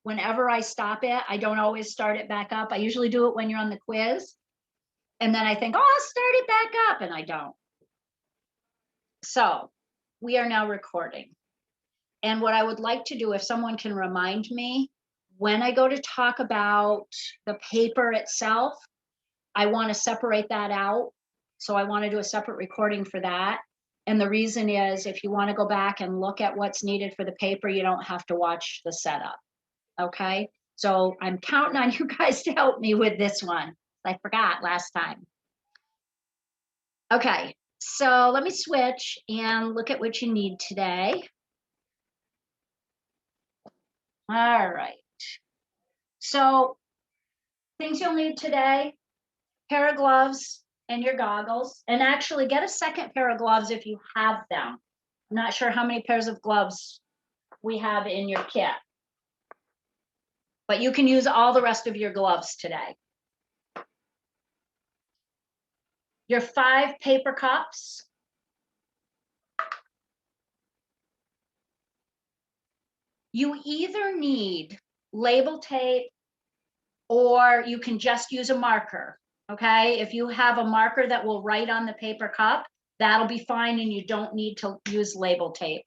whenever I stop it. I don't always start it back up. I usually do it when you're on the quiz. And then I think, oh, I'll start it back up, and I don't. So we are now recording. And what I would like to do, if someone can remind me, when I go to talk about the paper itself, I want to separate that out. So I want to do a separate recording for that. And the reason is, if you want to go back and look at what's needed for the paper, you don't have to watch the setup. Okay? So I'm counting on you guys to help me with this one. I forgot last time. Okay, so let me switch and look at what you need today. All right. So things you'll need today: pair of gloves and your goggles. And actually get a second pair of gloves if you have them. I'm not sure how many pairs of gloves we have in your kit, but you can use all the rest of your gloves today. Your 5 paper cups. You either need label tape or you can just use a marker, okay? If you have a marker that will write on the paper cup, that'll be fine, and you don't need to use label tape.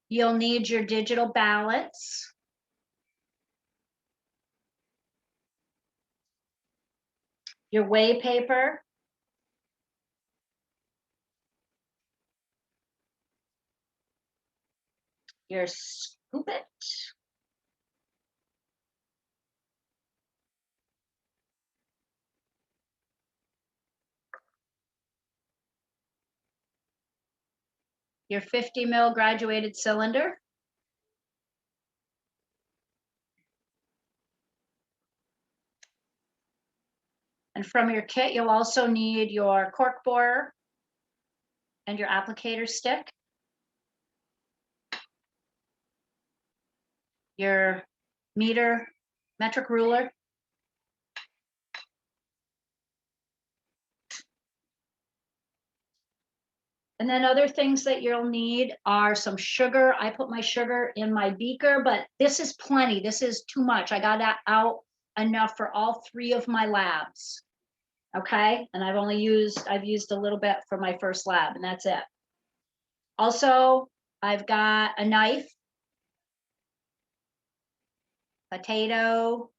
You'll need your digital balance. Your weigh paper. Your scoop it. Your 50 mil graduated cylinder. And from your kit, you'll also need your cork borer and your applicator stick. Your metric ruler. And then other things that you'll need are some sugar. I put my sugar in my beaker, but this is plenty. This is too much. I got out enough for all 3 of my labs. Okay, and I've used a little bit for my first lab, and that's it. Also, I've got a knife, potato,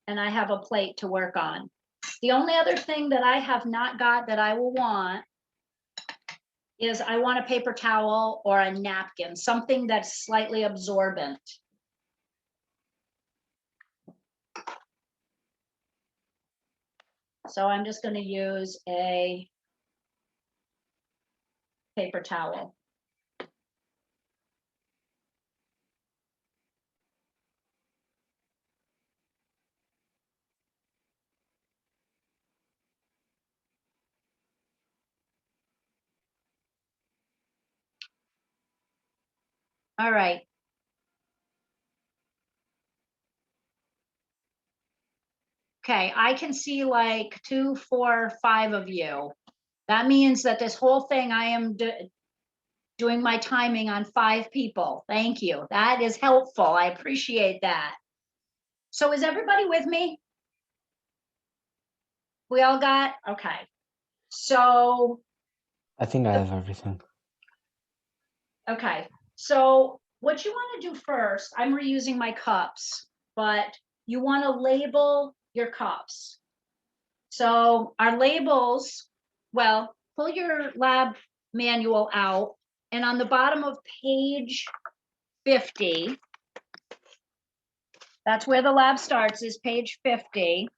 and I have a plate to work on. The only other thing that I have not got that I will want is I want a paper towel or a napkin, something that's slightly absorbent. So I'm just going to use a paper towel. All right. Okay, I can see like 2, 4, 5 of you. That means that this whole thing, I am doing my timing on 5 people. Thank you. That is helpful. I appreciate that. So is everybody with me? We all got? Okay. So I think I have everything. Okay, so what you want to do first, I'm reusing my cups, but you want to label your cups. So our labels, well, pull your lab manual out, and on the bottom of page 50, that's where the lab starts, is page 50.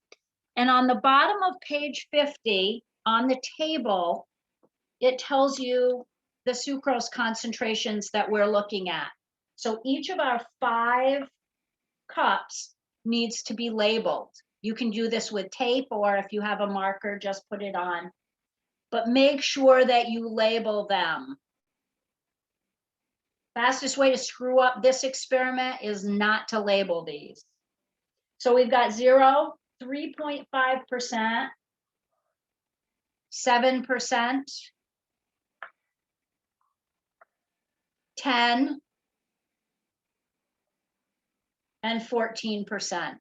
And on the bottom of page 50, on the table, it tells you the sucrose concentrations that we're looking at. So each of our 5 cups needs to be labeled. You can do this with tape, or if you have a marker, just put it on. But make sure that you label them. Fastest way to screw up this experiment is not to label these. So we've got 0, 3.5%, 7%, 10, and 14%.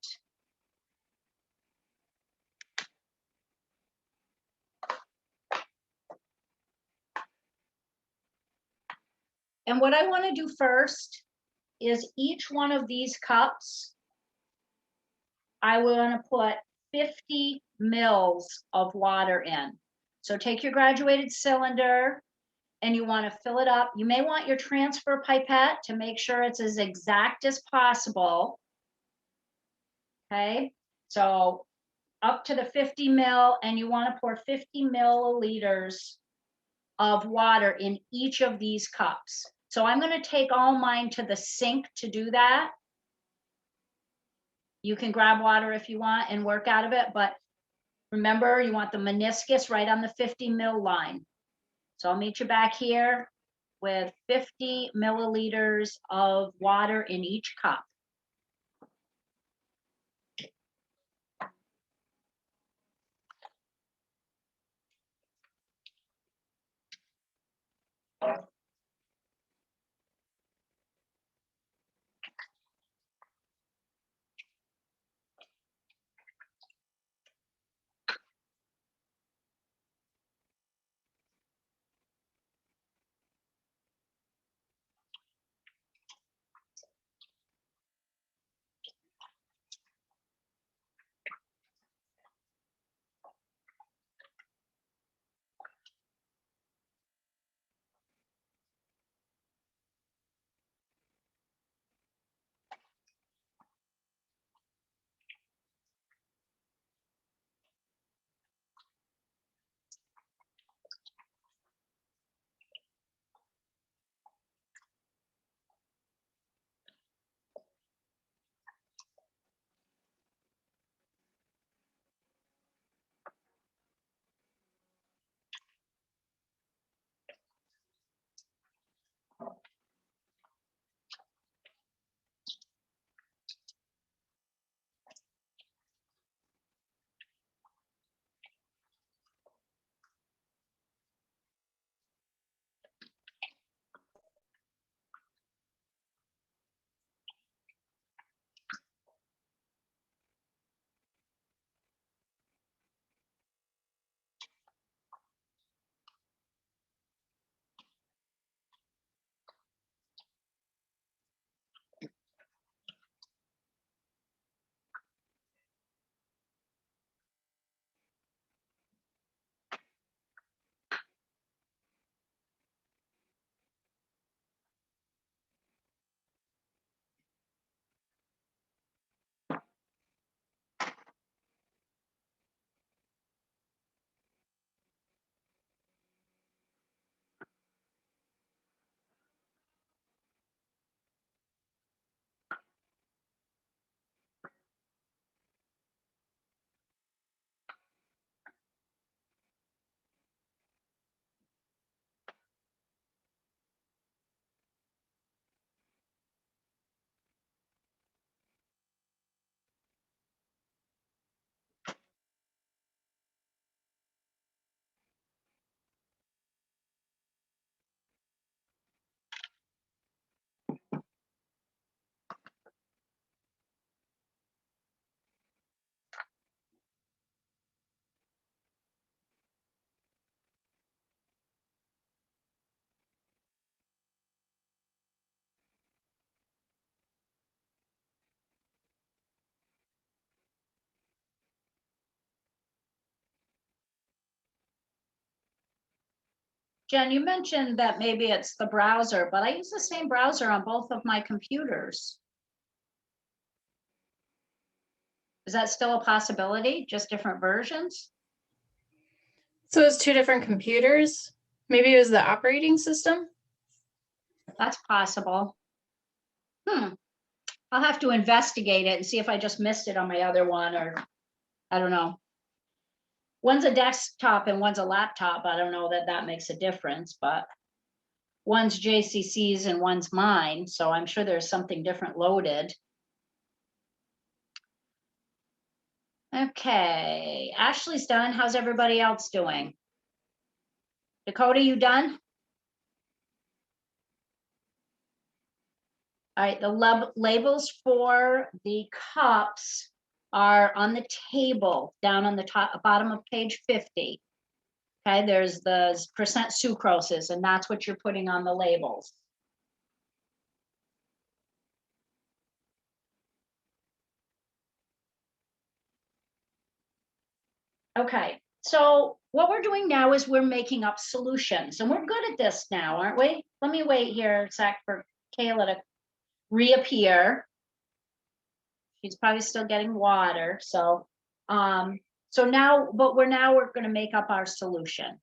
And what I want to do first is each one of these cups, I want to put 50 mils of water in. So take your graduated cylinder and you want to fill it up. You may want your transfer pipette to make sure it's as exact as possible. Okay, so up to the 50 mil, and you want to pour 50 milliliters of water in each of these cups. So I'm going to take all mine to the sink to do that. You can grab water if you want and work out of it, but remember, you want the meniscus right on the 50 mil line. So I'll meet you back here with 50 milliliters of water in each cup. Jen, you mentioned that maybe it's the browser, but I use the same browser on both of my computers. Is that still a possibility? Just different versions? So it's two different computers. Maybe it was the operating system. That's possible. I'll have to investigate it and see if I just missed it on my other one, or I don't know. One's a desktop and one's a laptop. I don't know that that makes a difference, but one's JCC's and one's mine. So I'm sure there's something different loaded. Okay, Ashley's done. How's everybody else doing? Dakota, you done? All right, the labels for the cups are on the table down on the top, bottom of page 50. Okay, there's the percent sucroses, and that's what you're putting on the labels. Okay, so what we're doing now is we're making up solutions, and we're good at this now, aren't we? Let me wait here a sec for Kayla to reappear. She's probably still getting water, so now, but we're going to make up our solution.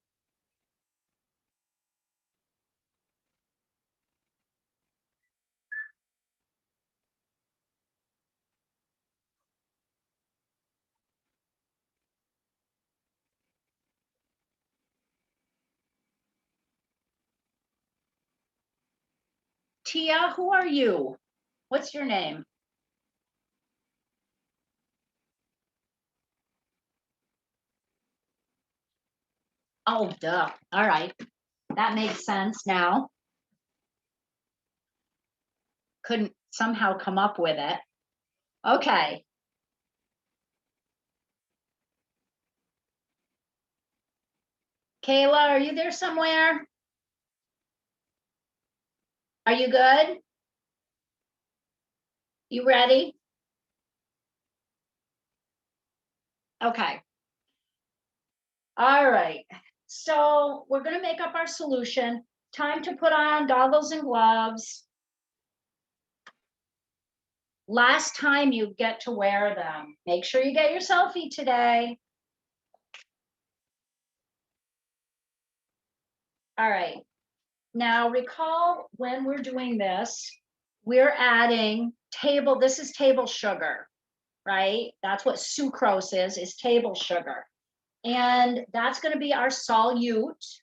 Tia, who are you? What's your name? Oh, duh. All right. That makes sense now. Couldn't somehow come up with it. Okay. Kayla, are you there somewhere? Are you good? You ready? Okay. All right. So we're going to make up our solution. Time to put on goggles and gloves. Last time you get to wear them. Make sure you get your selfie today. All right. Now recall when we're doing this, we're adding this is table sugar, right? That's what sucrose is table sugar. And that's going to be our solute.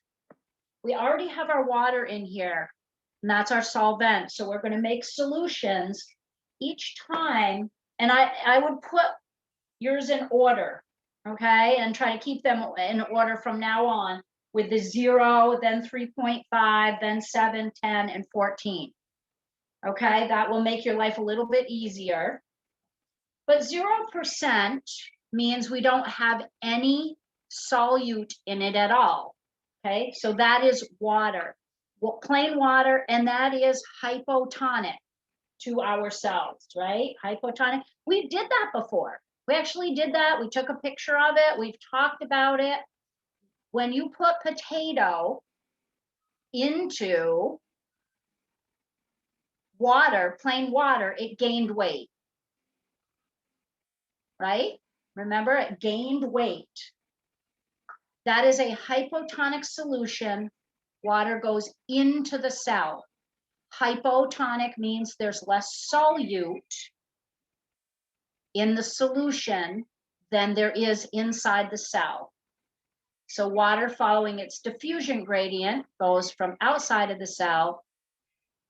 We already have our water in here, and that's our solvent. So we're going to make solutions each time. And I would put yours in order, okay? And try to keep them in order from now on, with the 0, then 3.5, then 7, 10, and 14. Okay, that will make your life a little bit easier. But 0% means we don't have any solute in it at all. Okay, so that is water, plain water, and that is hypotonic to ourselves, right? Hypotonic. We did that before. We actually did that. We took a picture of it. We've talked about it. When you put potato into water, plain water, it gained weight, right? Remember, it gained weight. That is a hypotonic solution. Water goes into the cell. Hypotonic means there's less solute in the solution than there is inside the cell. So water, following its diffusion gradient, goes from outside of the cell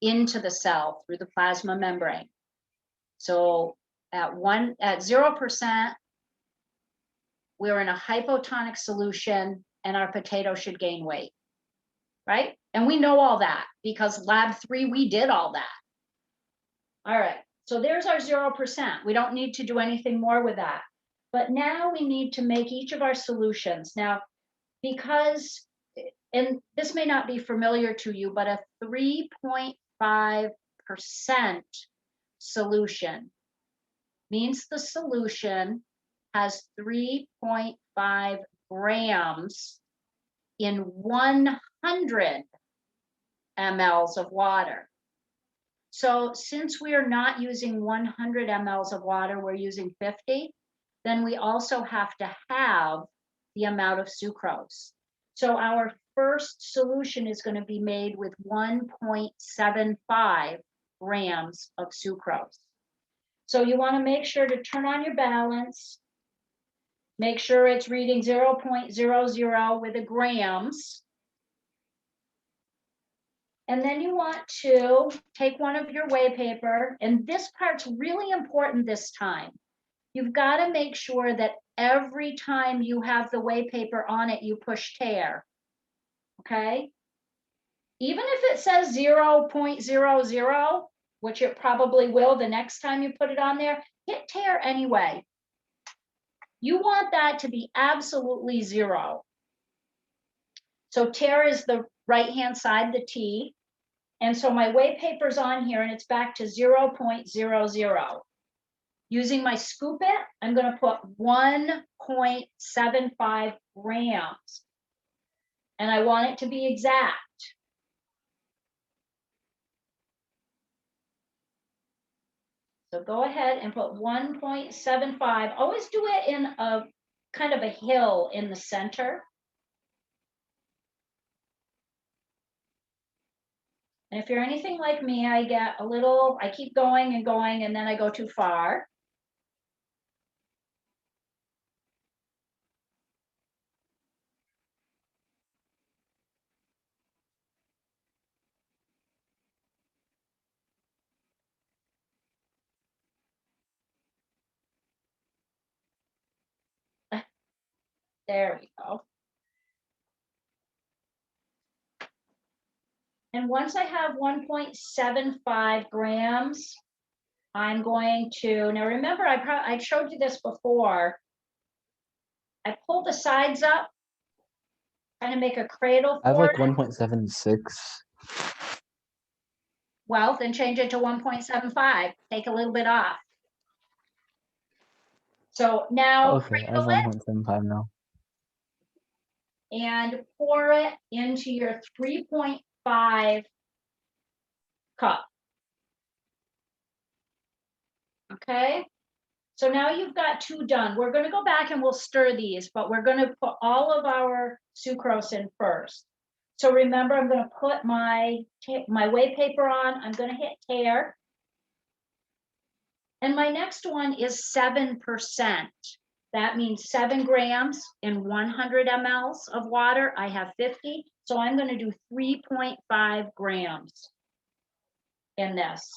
into the cell through the plasma membrane. So at 0%, we're in a hypotonic solution and our potato should gain weight, right? And we know all that because lab 3, we did all that. All right, so there's our 0%. We don't need to do anything more with that. But now we need to make each of our solutions. Now, because, and this may not be familiar to you, but a 3.5% solution means the solution has 3.5 grams in 100 mLs of water. So since we are not using 100 mLs of water, we're using 50, then we also have to have the amount of sucrose. So our first solution is going to be made with 1.75 grams of sucrose. So you want to make sure to turn on your balance. Make sure it's reading 0.00 with the grams. And then you want to take one of your weigh paper, and this part's really important this time. You've got to make sure that every time you have the weigh paper on it, you push tare. okay? Even if it says 0.00, which it probably will the next time you put it on there, hit tare anyway. You want that to be absolutely 0. So tare is the right-hand side, the T. And so my weight paper's on here and it's back to 0.00. Using my scoop it, I'm going to put 1.75 grams. And I want it to be exact. So go ahead and put 1.75. Always do it in a kind of a hill in the center. And if you're anything like me, I keep going and going, and then I go too far. There we go. And once I have 1.75 grams, I'm going to, now remember, I showed you this before. I pull the sides up, kind of make a cradle I have for like it. 1.76. Well, then change it to 1.75. Take a little bit off. So now Okay, I have cradle it 1.75 now. and pour it into your 3.5 cup. Okay, so now you've got 2 done. We're going to go back and we'll stir these, but we're going to put all of our sucrose in first. So remember, I'm going to put my whey paper on. I'm going to hit tare. And my next one is 7%. That means 7 grams in 100 mLs of water. I have 50, so I'm going to do 3.5 grams in this.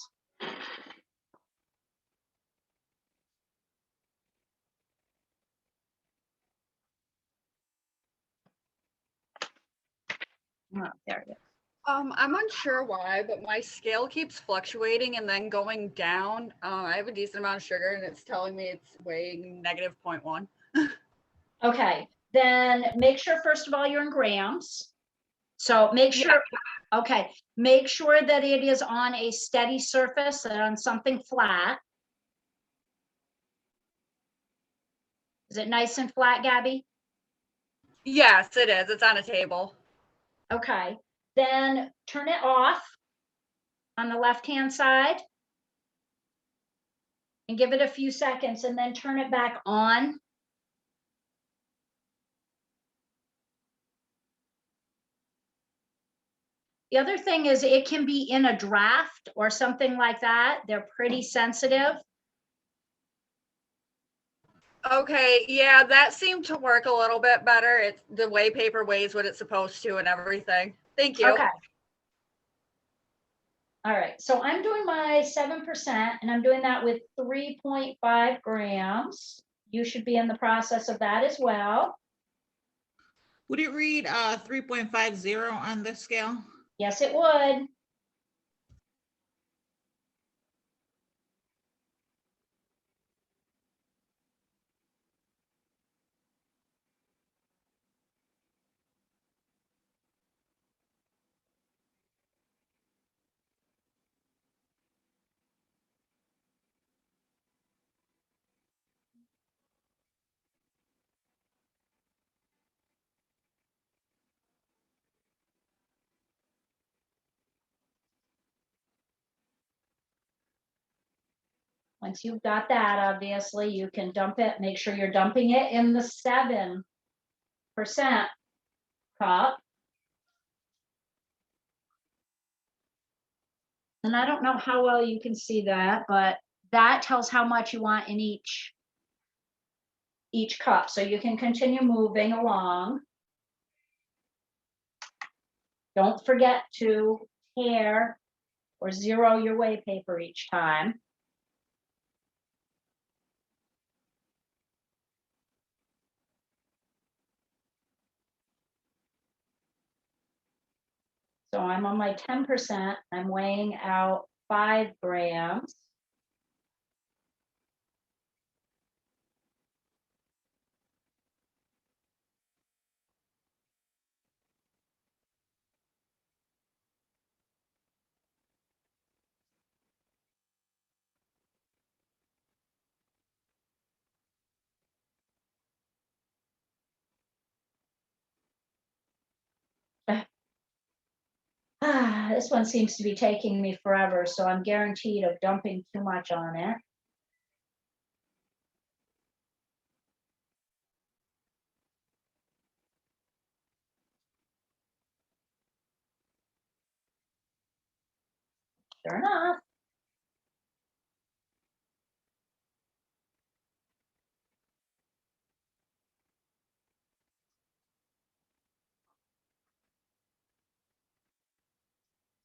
Oh, there it is. I'm unsure why, but my scale keeps fluctuating and then going down. I have a decent amount of sugar and it's telling me it's weighing -0.1. Okay, then make sure, first of all, you're in grams. So make sure, okay, make sure that it is on a steady surface and on something flat. Is it nice and flat, Gabby? Yes, it is. It's on a table. Okay, then turn it off on the left-hand side and give it a few seconds and then turn it back on. The other thing is it can be in a draft or something like that. They're pretty sensitive. Okay, yeah, that seemed to work a little bit better. It's the whey paper weighs what it's supposed to and everything. Thank you. Okay. All right, so I'm doing my 7% and I'm doing that with 3.5 grams. You should be in the process of that as well. Would it read 3.50 on this scale? Yes, it would. Once you've got that, obviously, you can dump it. Make sure you're dumping it in the 7% cup. And I don't know how well you can see that, but that tells how much you want in each cup. So you can continue moving along. Don't forget to tare or zero your whey paper each time. So I'm on my 10%, I'm weighing out 5 grams. This one seems to be taking me forever, so I'm guaranteed of dumping too much on it. Sure enough.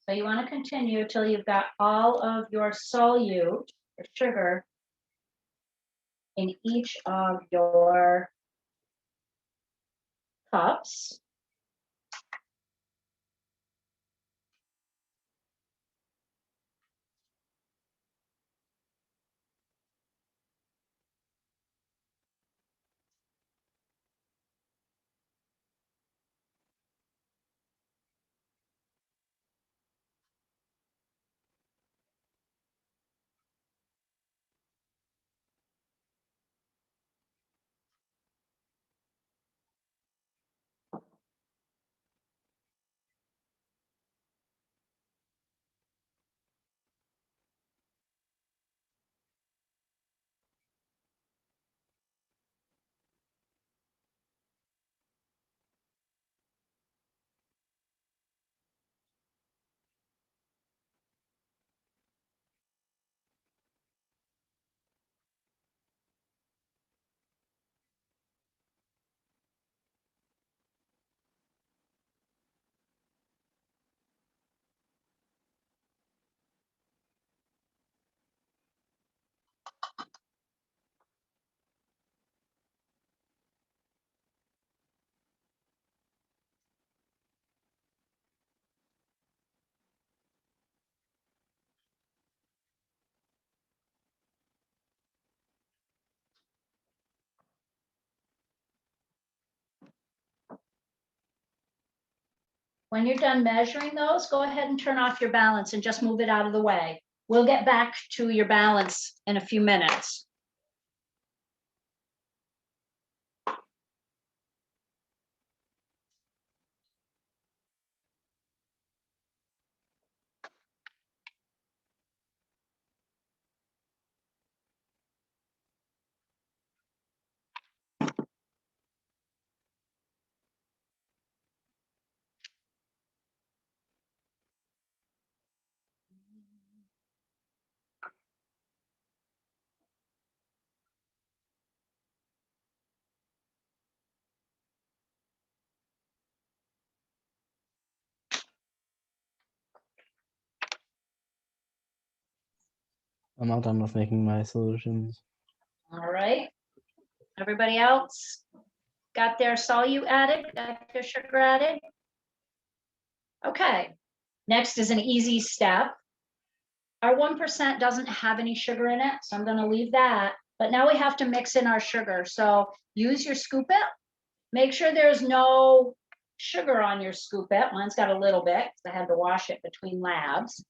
So you want to continue till you've got all of your solute, or sugar, in each of your cups. When you're done measuring those, go ahead and turn off your balance and just move it out of the way. We'll get back to your balance in a few minutes. I'm not done with making my solutions. All right. Everybody else got their solute added, got their sugar added? Okay. Next is an easy step. Our 1% doesn't have any sugar in it, so I'm going to leave that. But now we have to mix in our sugar. So use your scoop it. Make sure there's no sugar on your scoop it. Mine's got a little bit because I had to wash it between labs.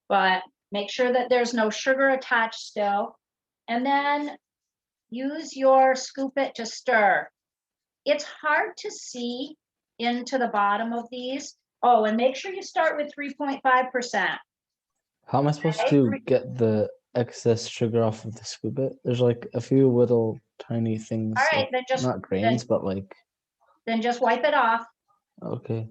But make sure that there's no sugar attached still. And then use your scoop it to stir. It's hard to see into the bottom of these. Oh, and make sure you start with 3.5%. How am I supposed to get the excess sugar off of the scoop it? There's like a few little tiny things. All right, like, then just not grains, but like, then just wipe it off. okay.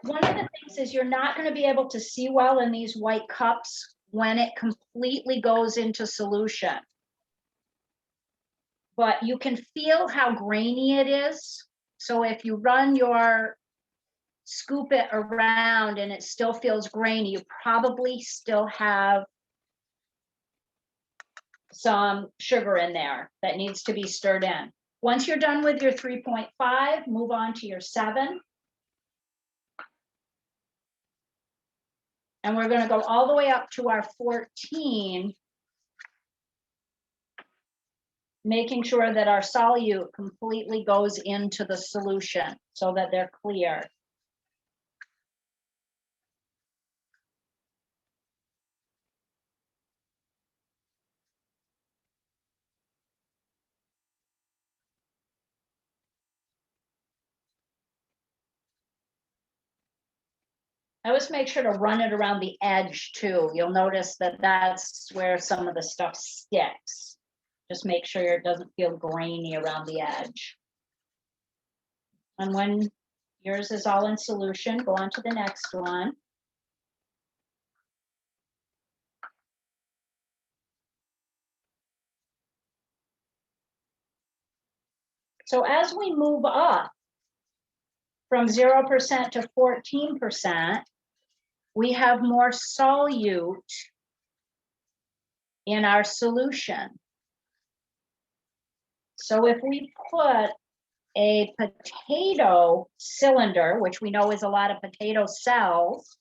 One of the things is you're not going to be able to see well in these white cups when it completely goes into solution. But you can feel how grainy it is. So if you run your scoop it around and it still feels grainy, you probably still have some sugar in there that needs to be stirred in. Once you're done with your 3.5, move on to your 7. And we're gonna go all the way up to our 14, making sure that our solute completely goes into the solution so that they're clear. I always make sure to run it around the edge too. You'll notice that that's where some of the stuff sticks. Just make sure it doesn't feel grainy around the edge. And when yours is all in solution, go on to the next one. So as we move up from 0% to 14%, we have more solute in our solution. So if we put a potato cylinder, which we know is a lot of potato cells,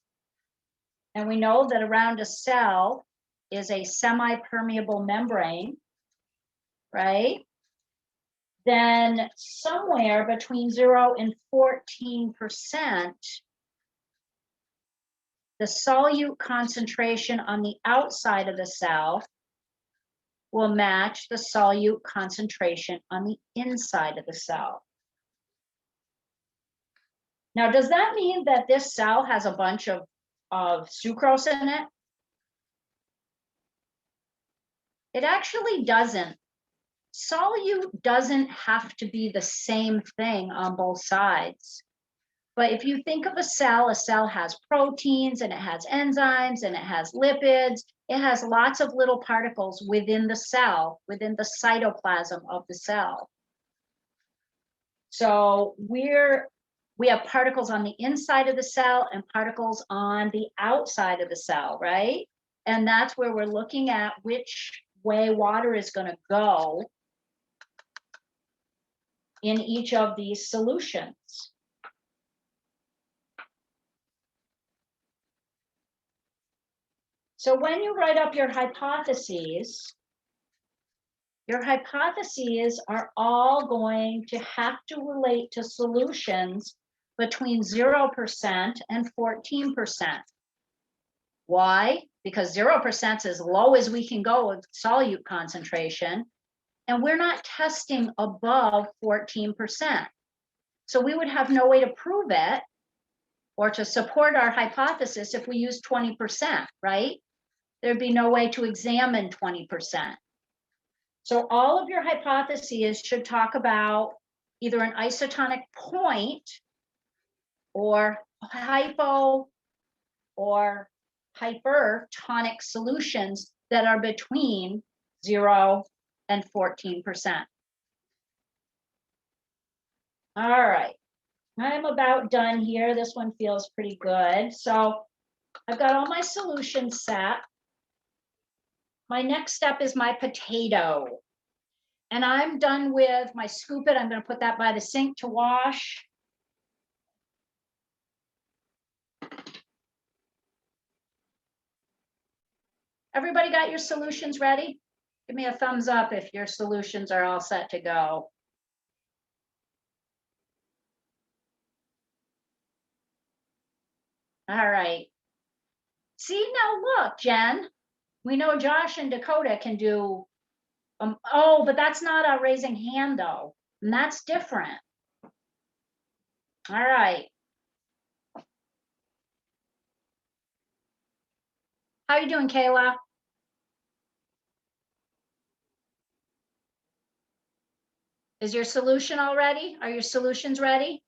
and we know that around a cell is a semi-permeable membrane, right? Then somewhere between 0 and 14%, the solute concentration on the outside of the cell will match the solute concentration on the inside of the cell. Now, does that mean that this cell has a bunch of sucrose in it? It actually doesn't. Solute doesn't have to be the same thing on both sides. But if you think of a cell has proteins and it has enzymes and it has lipids. It has lots of little particles within the cell, within the cytoplasm of the cell. So we have particles on the inside of the cell and particles on the outside of the cell, right? And that's where we're looking at which way water is going to go in each of these solutions. So when you write up your hypotheses are all going to have to relate to solutions between 0% and 14%. Why? Because 0% is as low as we can go with solute concentration, and we're not testing above 14%. So we would have no way to prove it or to support our hypothesis if we use 20%, right? There'd be no way to examine 20%. So all of your hypotheses should talk about either an isotonic point or hypo or hypertonic solutions that are between 0 and 14%. All right, I'm about done here. This one feels pretty good. So I've got all my solutions set. My next step is my potato. And I'm done with my scoop it. I'm going to put that by the sink to wash. Everybody got your solutions ready? Give me a thumbs up if your solutions are all set to go. All right. See, now look, Jen, we know Josh and Dakota can do, oh, but that's not a raising hand though, and that's different. All right. How you doing, Kayla? Is your solution all ready? Are your solutions ready?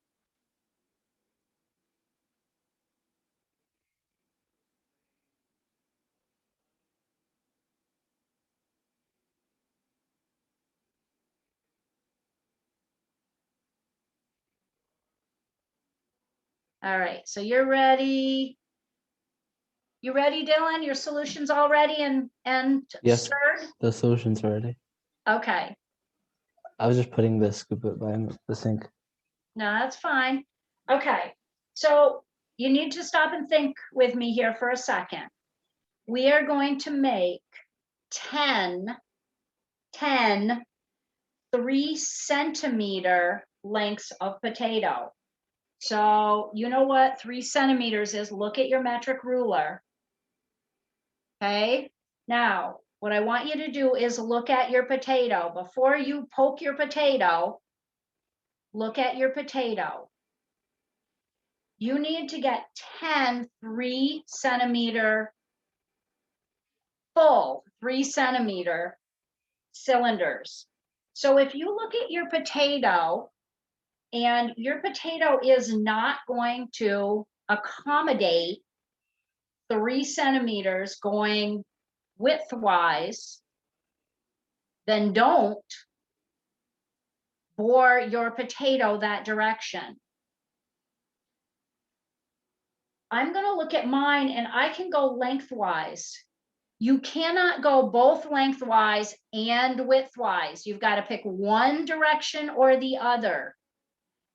All right, so you're ready. You ready, Dylan? Your solution's all ready and Yes. stirred? The solution's ready. Okay. I was just putting the scoop it by the sink. No, that's fine. Okay, so you need to stop and think with me here for a second. We are going to make 10 3-centimeter lengths of potato. So you know what 3 centimeters is? Look at your metric ruler. Okay, now what I want you to do is look at your potato. Before you poke your potato, look at your potato. You need to get 10 3-centimeter, full 3-centimeter cylinders. So if you look at your potato and your potato is not going to accommodate 3 centimeters going widthwise, then don't bore your potato that direction. I'm going to look at mine and I can go lengthwise. You cannot go both lengthwise and widthwise. You've got to pick one direction or the other.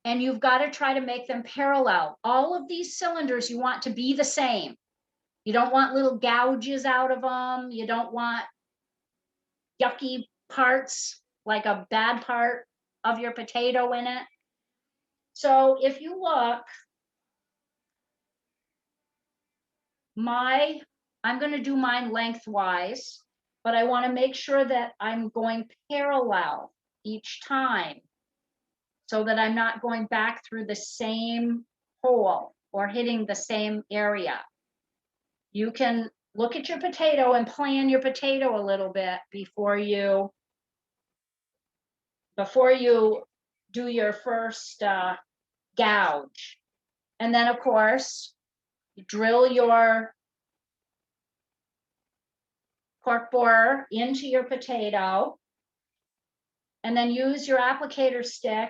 And you've got to try to make them parallel. All of these cylinders you want to be the same. You don't want little gouges out of them. You don't want yucky parts, like a bad part of your potato in it. So if you look, I'm going to do mine lengthwise, but I want to make sure that I'm going parallel each time so that I'm not going back through the same hole or hitting the same area. You can look at your potato and plan your potato a little bit before you do your first gouge. And then of course, drill your cork borer into your potato and then use your applicator stick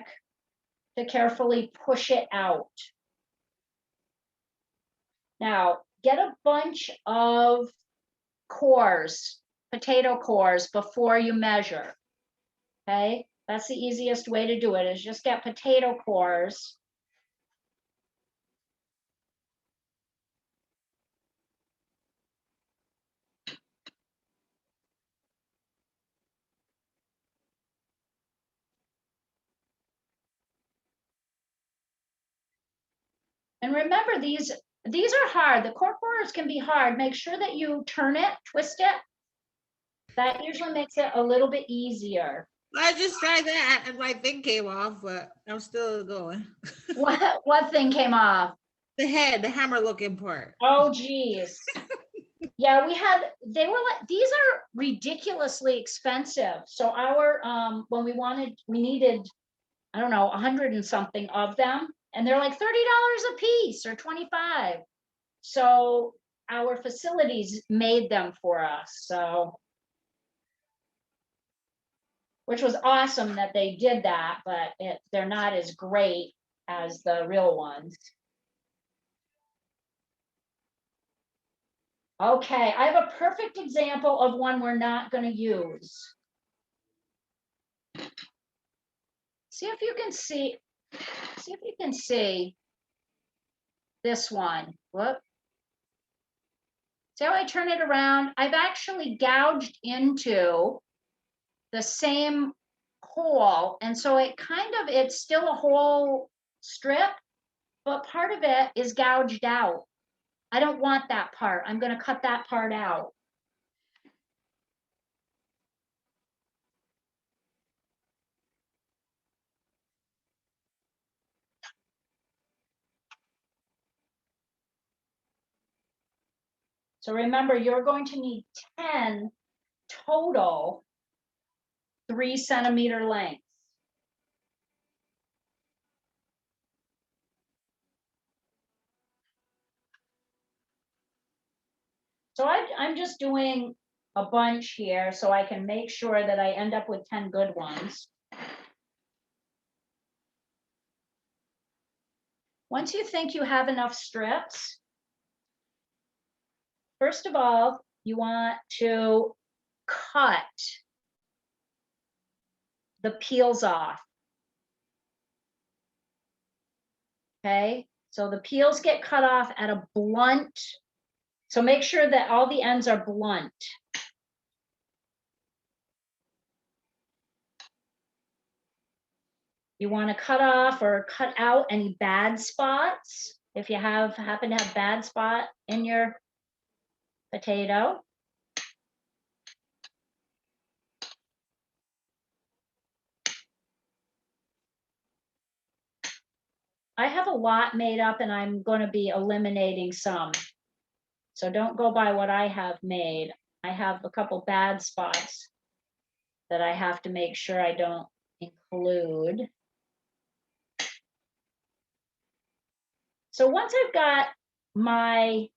to carefully push it out. Now, get a bunch of cores, potato cores, before you measure, okay? That's the easiest way to do it, is just get potato cores. And remember, these are hard. The cork borers can be hard. Make sure that you turn it, twist it. That usually makes it a little bit easier. I just tried that and my thing came off, but I'm still going. What thing came off? The head, the hammer looking part. Oh, geez. Yeah, they were like, these are ridiculously expensive. So when we needed, I don't know, 100 and something of them, and they're like $30 a piece or 25. So our facilities made them for us. So, which was awesome that they did that, but they're not as great as the real ones. Okay, I have a perfect example of one we're not going to use. See if you can see this one. Whoop. See how I turn it around? I've actually gouged into the same hole, and so it's still a whole strip, but part of it is gouged out. I don't want that part. I'm going to cut that part out. So remember, you're going to need 10 total 3-centimeter lengths. So I'm just doing a bunch here so I can make sure that I end up with 10 good ones. Once you think you have enough strips, first of all, you want to cut the peels off. Okay, So the peels get cut off at a blunt. So make sure that all the ends are blunt. You want to cut off or cut out any bad spots. If you happen to have bad spot in your potato. I have a lot made up and I'm going to be eliminating some. So don't go by what I have made. I have a couple bad spots that I have to make sure I don't include. So once I've got my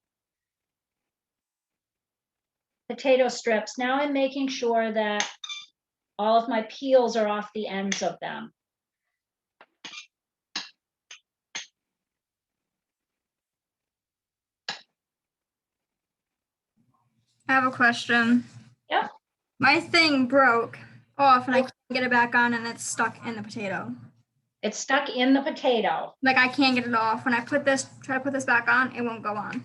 potato strips, now I'm making sure that all of my peels are off the ends of them. I have a question. Yep. My thing broke off and I can't get it back on and it's stuck in the potato. It's stuck in the potato. Like I can't get it off. When I try to put this back on, it won't go on.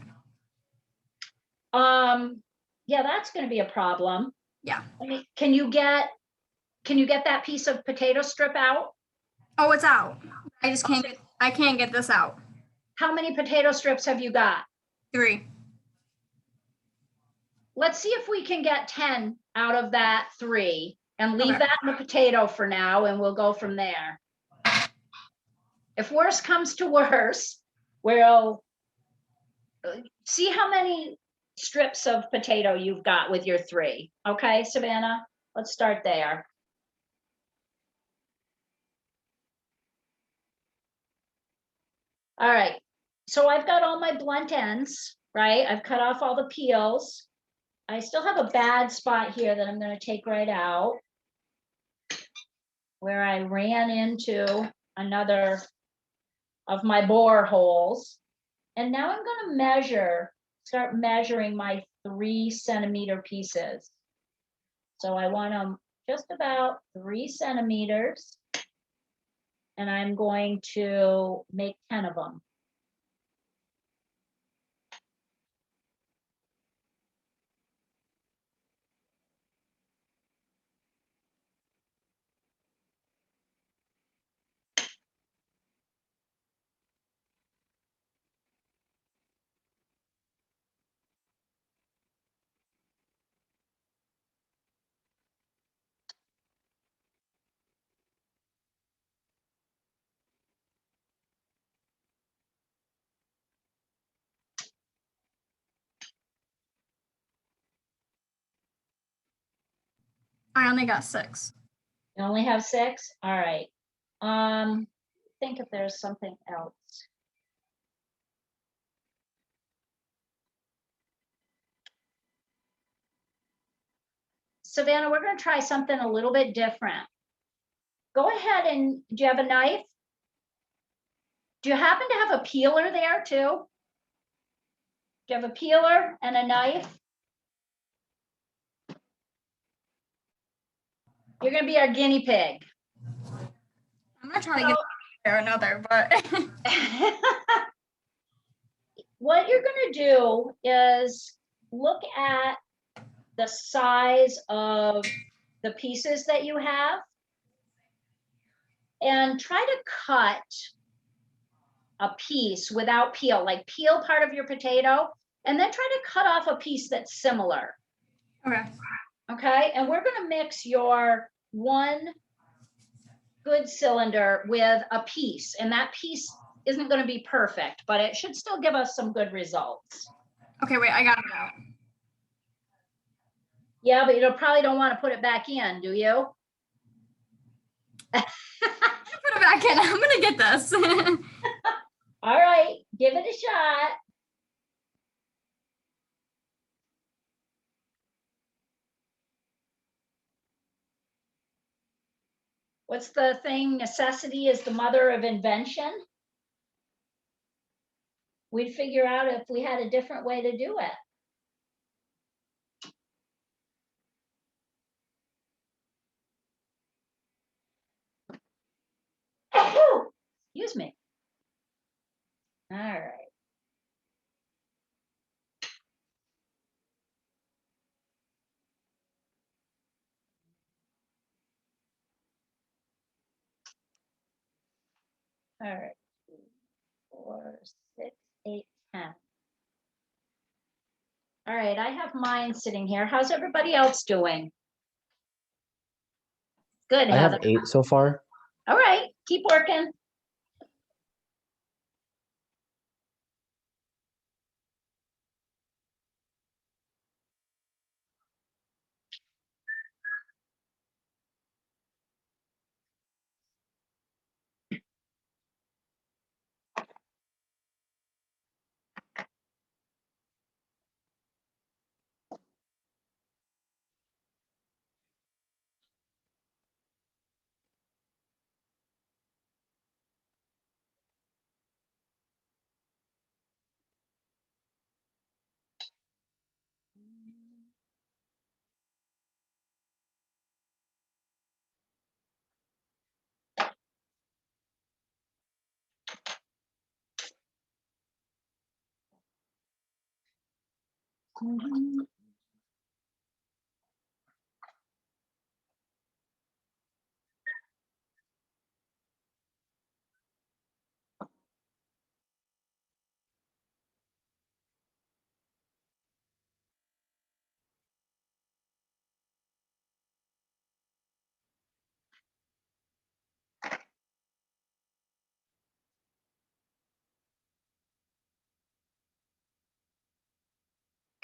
Yeah, that's going to be a problem. Yeah. I mean, can you get that piece of potato strip out? Oh, it's out. I can't get this out. How many potato strips have you got? 3. Let's see if we can get 10 out of that 3 and leave Okay. that in the potato for now, and we'll go from there. If worse comes to worse, we'll see how many strips of potato you've got with your 3. Okay, Savannah, let's start there. All right, so I've got all my blunt ends, right? I've cut off all the peels. I still have a bad spot here that I'm going to take right out, where I ran into another of my bore holes. And now I'm going to start measuring my 3-centimeter pieces. So I want them just about 3 centimeters. And I'm going to make 10 of them. I only got 6. You only have 6? All right. Think if there's something else. Savannah, we're going to try something a little bit different. Go ahead and, do you have a knife? Do you happen to have a peeler there too? Do you have a peeler and a knife? You're going to be our guinea pig. I'm not trying to get another, but What you're going to do is look at the size of the pieces that you have and try to cut a piece without peel, like peel part of your potato and then try to cut off a piece that's similar. okay. Okay, and we're going to mix your 1 good cylinder with a piece, and that piece isn't going to be perfect, but it should still give us some good results. Okay, wait, I got it out. Yeah, but you probably don't want to put it back in, do you? Put it back in. I'm gonna get this. All right, give it a shot. What's the thing? Necessity is the mother of invention. We'd figure out if we had a different way to do it. Excuse me. All right. All right. 2, 4, 6, 8, 10. All right, I have mine sitting here. How's everybody else doing? Good, I have Heather. 8 so far. All right, keep working.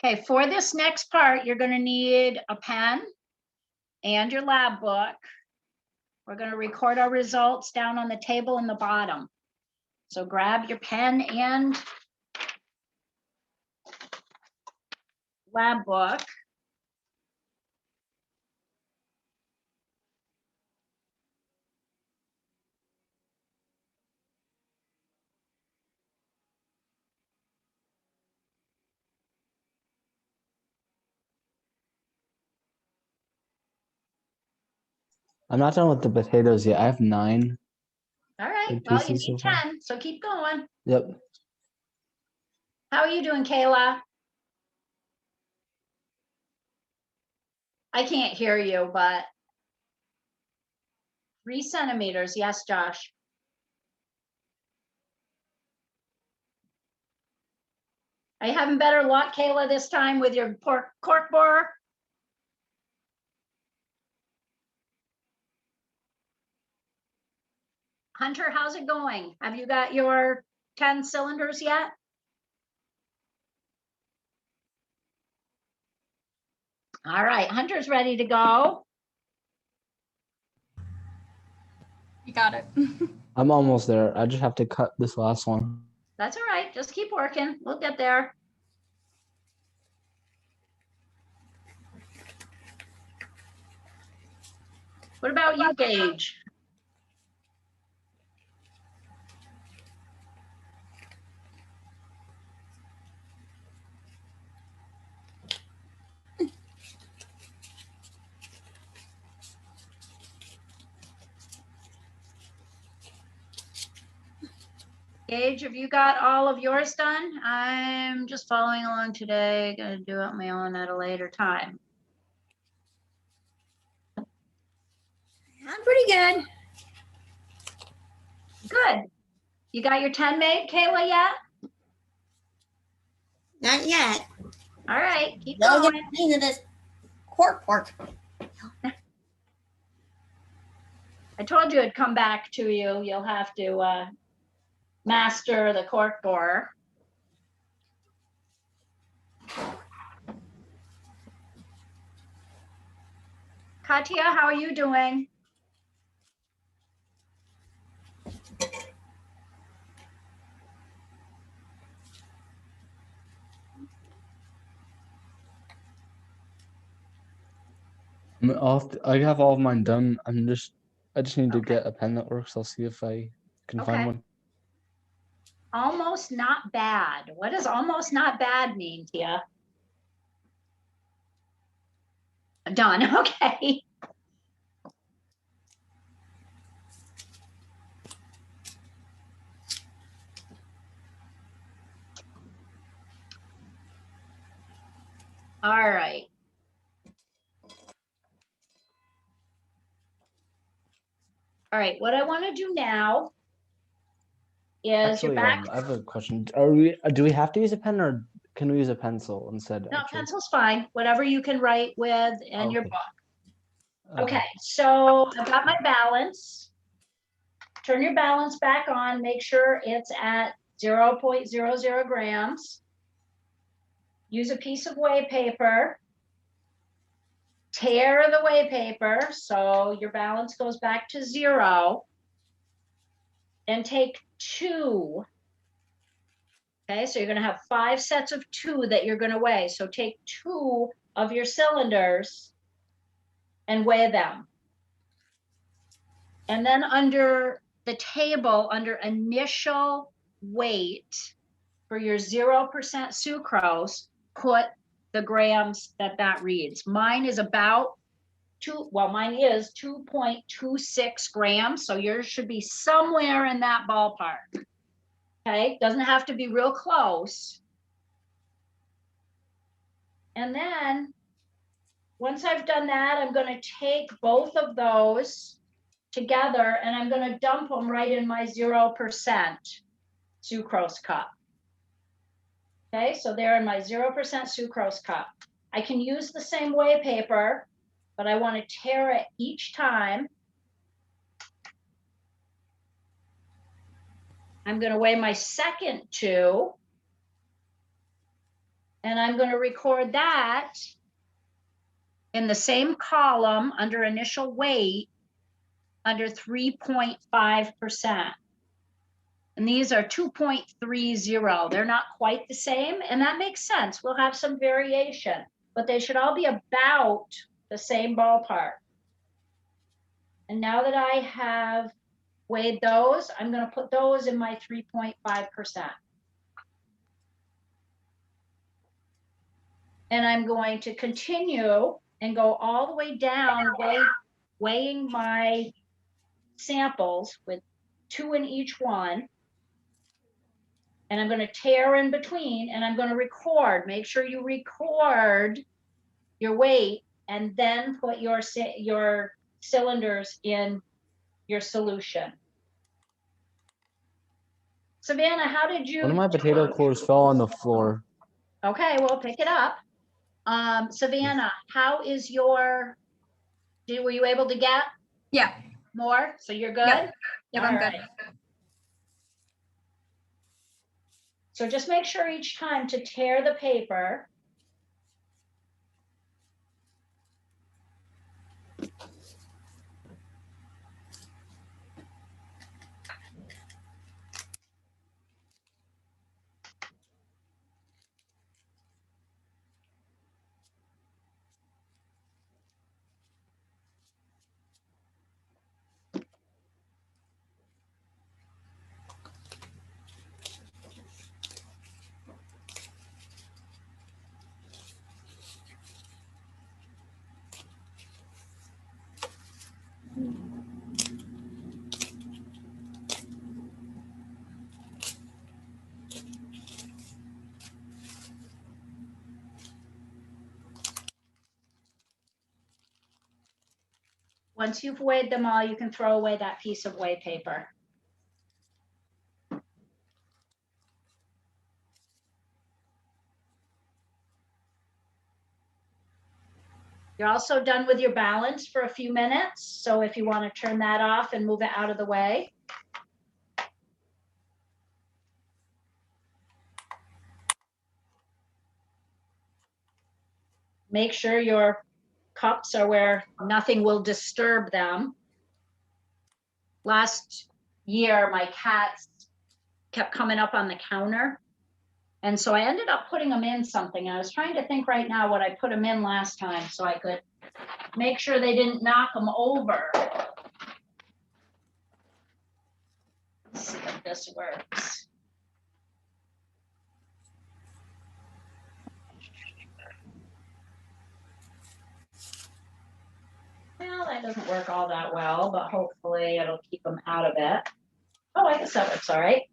Okay, for this next part, you're going to need a pen and your lab book. We're going to record our results down on the table in the bottom. So grab your pen and lab book. I'm not done with the potatoes yet. I have 9 All right, big well, you pieces so need far. 10, so keep going. Yep. How are you doing, Kayla? I can't hear you, but 3 centimeters. Yes, Josh. Are you having better luck, Kayla, this time with your cork borer? Hunter, how's it going? Have you got your 10 cylinders yet? All right, Hunter's ready to go. You got it. I'm almost there. I just have to cut this last one. That's all right. Just keep working. We'll get there. What about you, Gage? Gage, have you got all of yours done? I'm just following along today. Gonna do it on my own at a later time. I'm pretty good. Good. You got your 10 made, Kayla, yet? Not yet. All right, keep Don't going. get into this cork work. I told you it'd come back to you. You'll have to master the cork borer. Katya, how are you doing? I have all of mine done. I just need to Okay. get a pen that works. I'll see if I can Okay. find one. Almost not bad. What does almost not bad mean, Tia? Done. Okay. All right. All right, what I want to do now is Actually, you're back. I have a question. Are we? Do we have to use a pen, or can we use a pencil instead? No, actually? pencil's fine, whatever you can write with in your Okay. book. Okay, so I've got my balance. Turn your balance back on, make sure it's at 0.00 grams. Use a piece of weigh paper. Tear the weigh paper so your balance goes back to 0. And take 2. Okay, so you're going to have 5 sets of 2 that you're going to weigh. So take 2 of your cylinders and weigh them. And then under the table, under initial weight for your 0% sucrose, put the grams that reads. Mine is about mine is 2.26 grams. So yours should be somewhere in that ballpark. Okay, doesn't have to be real close. And then once I've done that, I'm going to take both of those together and I'm going to dump them right in my 0% sucrose cup. Okay, so they're in my 0% sucrose cup. I can use the same weigh paper, but I want to tear it each time. I'm going to weigh my second 2. And I'm going to record that in the same column under initial weight under 3.5%. And these are 2.30. They're not quite the same, and that makes sense. We'll have some variation, but they should all be about the same ballpark. And now that I have weighed those, I'm going to put those in my 3.5%. And I'm going to continue and go all the way down, weighing my samples with 2 in each one. And I'm going to tear in between and I'm going to record. Make sure you record your weight and then put your cylinders in your solution. Savannah, how did you? One of my potato cores fell on the floor. Okay, well, pick it up. Savannah, how is were you able to get Yeah. more? So you're good? Yep, All I'm right. good. So just make sure each time to tear the paper. Once you've weighed them all, you can throw away that piece of weigh paper. You're also done with your balance for a few minutes. So if you want to turn that off and move it out of the way. Make sure your cups are where nothing will disturb them. Last year, my cats kept coming up on the counter. And so I ended up putting them in something. I was trying to think right now what I put them in last time so I could make sure they didn't knock them over. Let's see if this works. Well, that doesn't work all that well, but hopefully it'll keep them out of it. Oh, I guess that works all right.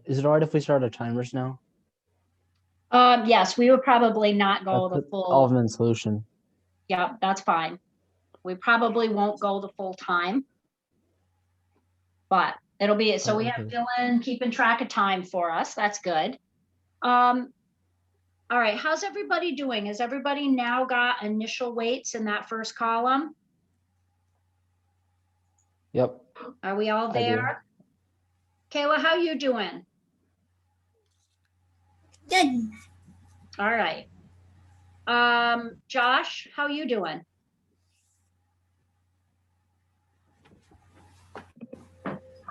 Is it all right if we start our timers now? Yes, we would probably not I go the put all of full, them in solution. yeah, that's fine. We probably won't go the full time. But it'll be, so Oh, we have okay. Dylan keeping track of time for us. That's good. All right, how's everybody doing? Has everybody now got initial weights in that first column? Yep. Are we all I do. there? Kayla, how you doing? Good. All right. Josh, how you doing?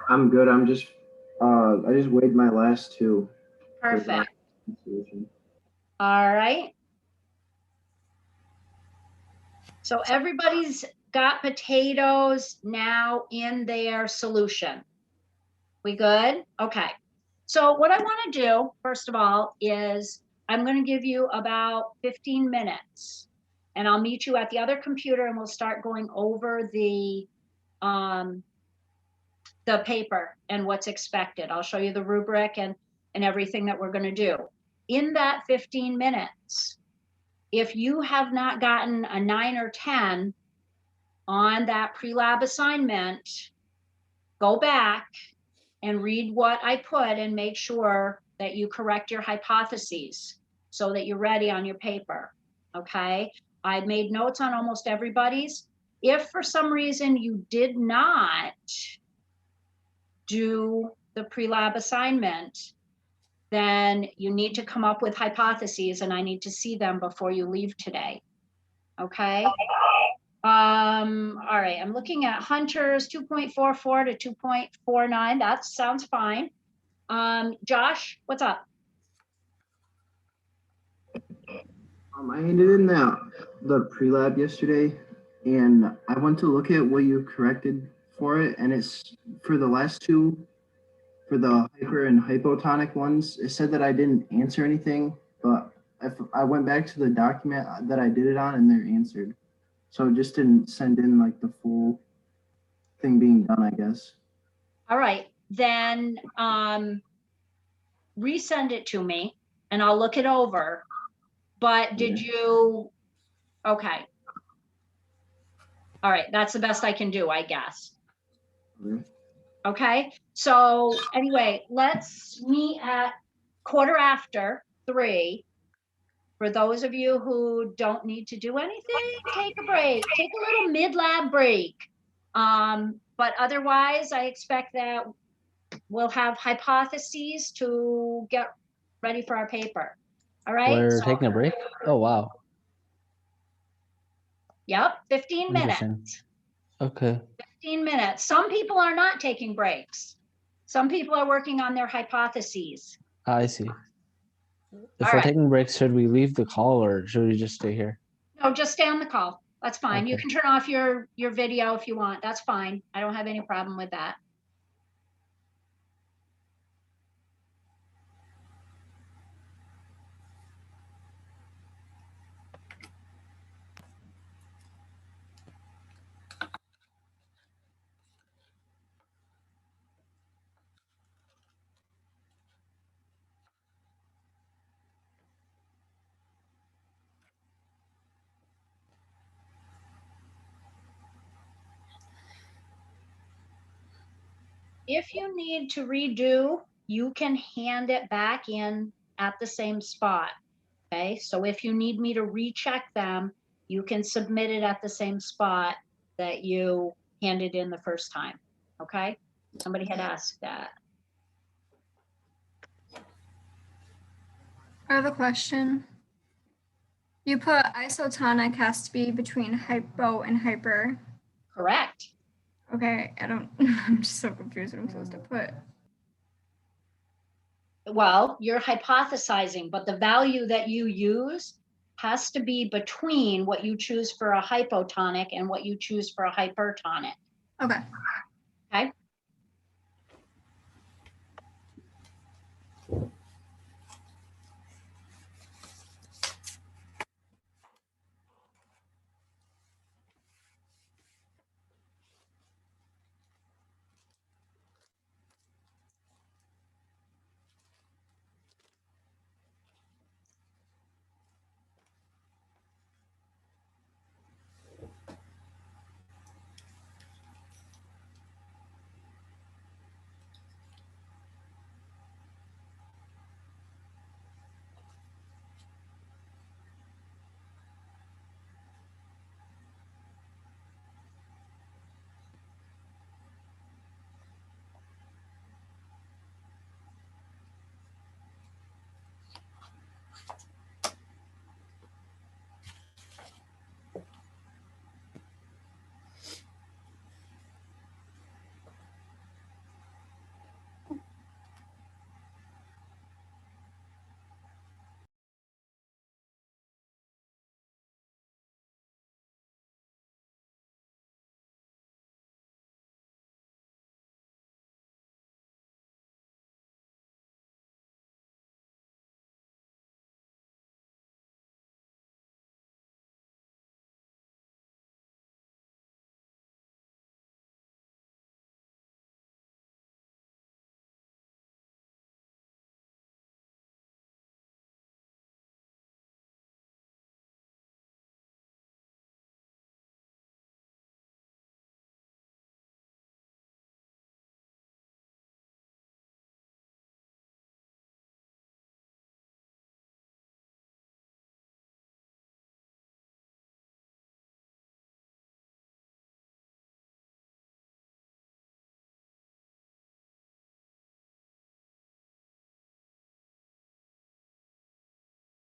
I'm good. I'm just I just weighed my last two. for the Perfect. solution. All right. So everybody's got potatoes now in their solution. We good? Okay. So what I want to do, first of all, is I'm going to give you about 15 minutes and I'll meet you at the other computer and we'll start going over the paper and what's expected. I'll show you the rubric and everything that we're going to do. In that 15 minutes, if you have not gotten a 9 or 10 on that pre-lab assignment, go back and read what I put and make sure that you correct your hypotheses so that you're ready on your paper, okay? I made notes on almost everybody's. If for some reason you did not do the pre-lab assignment, then you need to come up with hypotheses and I need to see them before you leave today, okay? All right, I'm looking at Hunter's 2.44 to 2.49. That sounds fine. Josh, what's up? I handed in the pre-lab yesterday, and I went to look at what you corrected for it, and it's for the last two, for the hyper and hypotonic ones. It said that I didn't answer anything, but if I went back to the document that I did it on, and they're answered. So it just didn't send in like the full thing being done, I guess. All right, then resend it to me and I'll look it over. But did you, okay. All right, that's the best I can do, I guess. Okay. Okay, so anyway, let's meet at 3:15. For those of you who don't need to do anything, take a break, take a little mid-lab break. But otherwise, I expect that we'll have hypotheses to get ready for our paper. All right? We're So, taking a break? Oh, wow. yep, 15 minutes. Interesting. Okay. 15 minutes. Some people are not taking breaks. Some people are working on their hypotheses. I see. If All we're right. taking breaks, should we leave the call or should we just stay here? No, just stay on the call. That's fine. You Okay. can turn off your video if you want. That's fine. I don't have any problem with that. If you need to redo, you can hand it back in at the same spot. Okay, so if you need me to recheck them, you can submit it at the same spot that you handed in the first time. Okay, somebody had asked that. I have a question. You put isotonic has to be between hypo and hyper. Correct. Okay, I'm just so confused what I'm supposed to put. Well, you're hypothesizing, but the value that you use has to be between what you choose for a hypotonic and what you choose for a hypertonic. Okay. Okay.